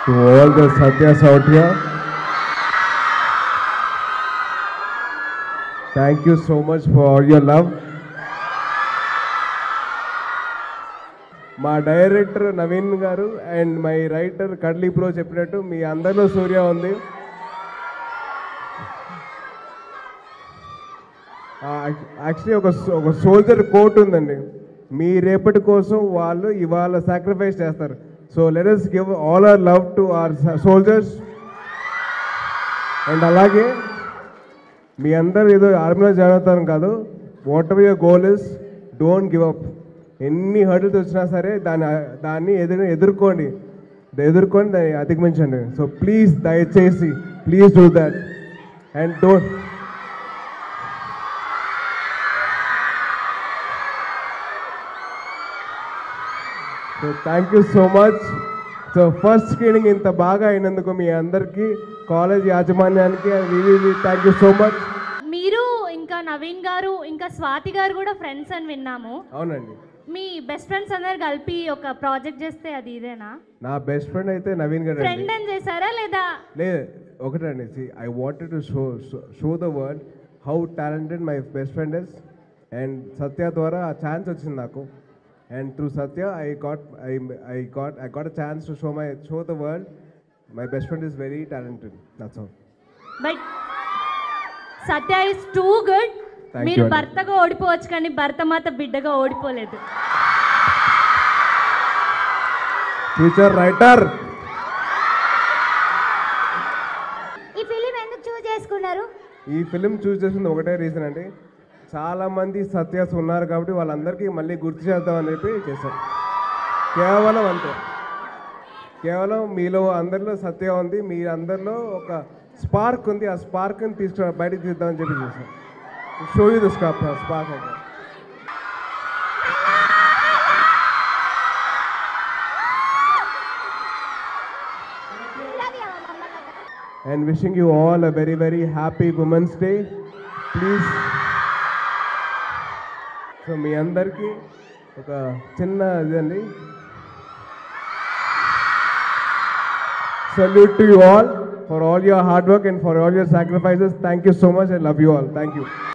To all the Satyas out here, thank you so much for all your love. మా director Naveen గారు and my writer కడ్లీ pro చెప్పినట్టు మీ అందరిలో సూర్య ఉంది. Actually ఒక soldier coat ఉందండి, మీ రేపటి కోసం వాళ్ళు ఇవాళ సాక్రిఫైస్ చేస్తారు. So let us give all our love to our soldiers. And అలాగే మీ అందరూ ఏదో ఆర్మీలో జాయిన్ అవుతారు కాదు, what ever your goal is, don't give up. ఎన్ని హర్డిల్స్ వచ్చినా సరే దాన్ని ఎదుర్కోండి, దాన్ని అధిగమించండి. సో ప్లీజ్ దయచేసి please do that and don't. So thank you so much. So first screening ఇంత బాగా అయినందుకు మీ అందరికీ, కాలేజ్ యాజమాన్యానికి థ్యాంక్ యూ సో మచ్. మీరు ఇంకా నవీన్ గారు ఇంకా స్వాతి గారు కూడా ఫ్రెండ్స్ అని విన్నాము. అవునండి. మీ బెస్ట్ ఫ్రెండ్స్ అందరు కలిపి ఒక ప్రాజెక్ట్ చేస్తే అది ఇదేనా? నా బెస్ట్ ఫ్రెండ్ అయితే నవీన్ గారు. ఫ్రెండ్ అని చేశారా లేదా? లేదు, ఒకటండి. I wanted to show the world how talented my best friend is. And Satya ద్వారా ఆ ఛాన్స్ వచ్చింది నాకు. And through Satya, I got a chance to show the world my best friend is very talented. That's all. But Satya is too good. మీరు భర్తగా ఓడిపోవచ్చు కానీ భర్త మాత బిడ్డగా ఓడిపోలేదు. Future writer. ఈ ఫిలిం ఎందుకు చూస్ చేసుకున్నారు? ఈ ఫిలిం చూస్ చేసింది ఒకటే రీజన్ అండి, చాలామంది సత్యాస్ ఉన్నారు కాబట్టి వాళ్ళందరికీ మళ్ళీ గుర్తు చేద్దామని చెప్పి చేశాం. కేవలం అంతే, కేవలం మీలో అందరిలో సత్య ఉంది, మీ అందరిలో ఒక స్పార్క్ ఉంది, ఆ స్పార్క్ని బయటకు తీద్దామని చెప్పి చేశాం. Show you the spark. And wishing you all a very, very happy Women's Day. Please. So మీ అందరికీ ఒక చిన్న ఇదండి, salute to you all for all your hard work and for all your sacrifices. Thank you so much. I love you all. Thank you.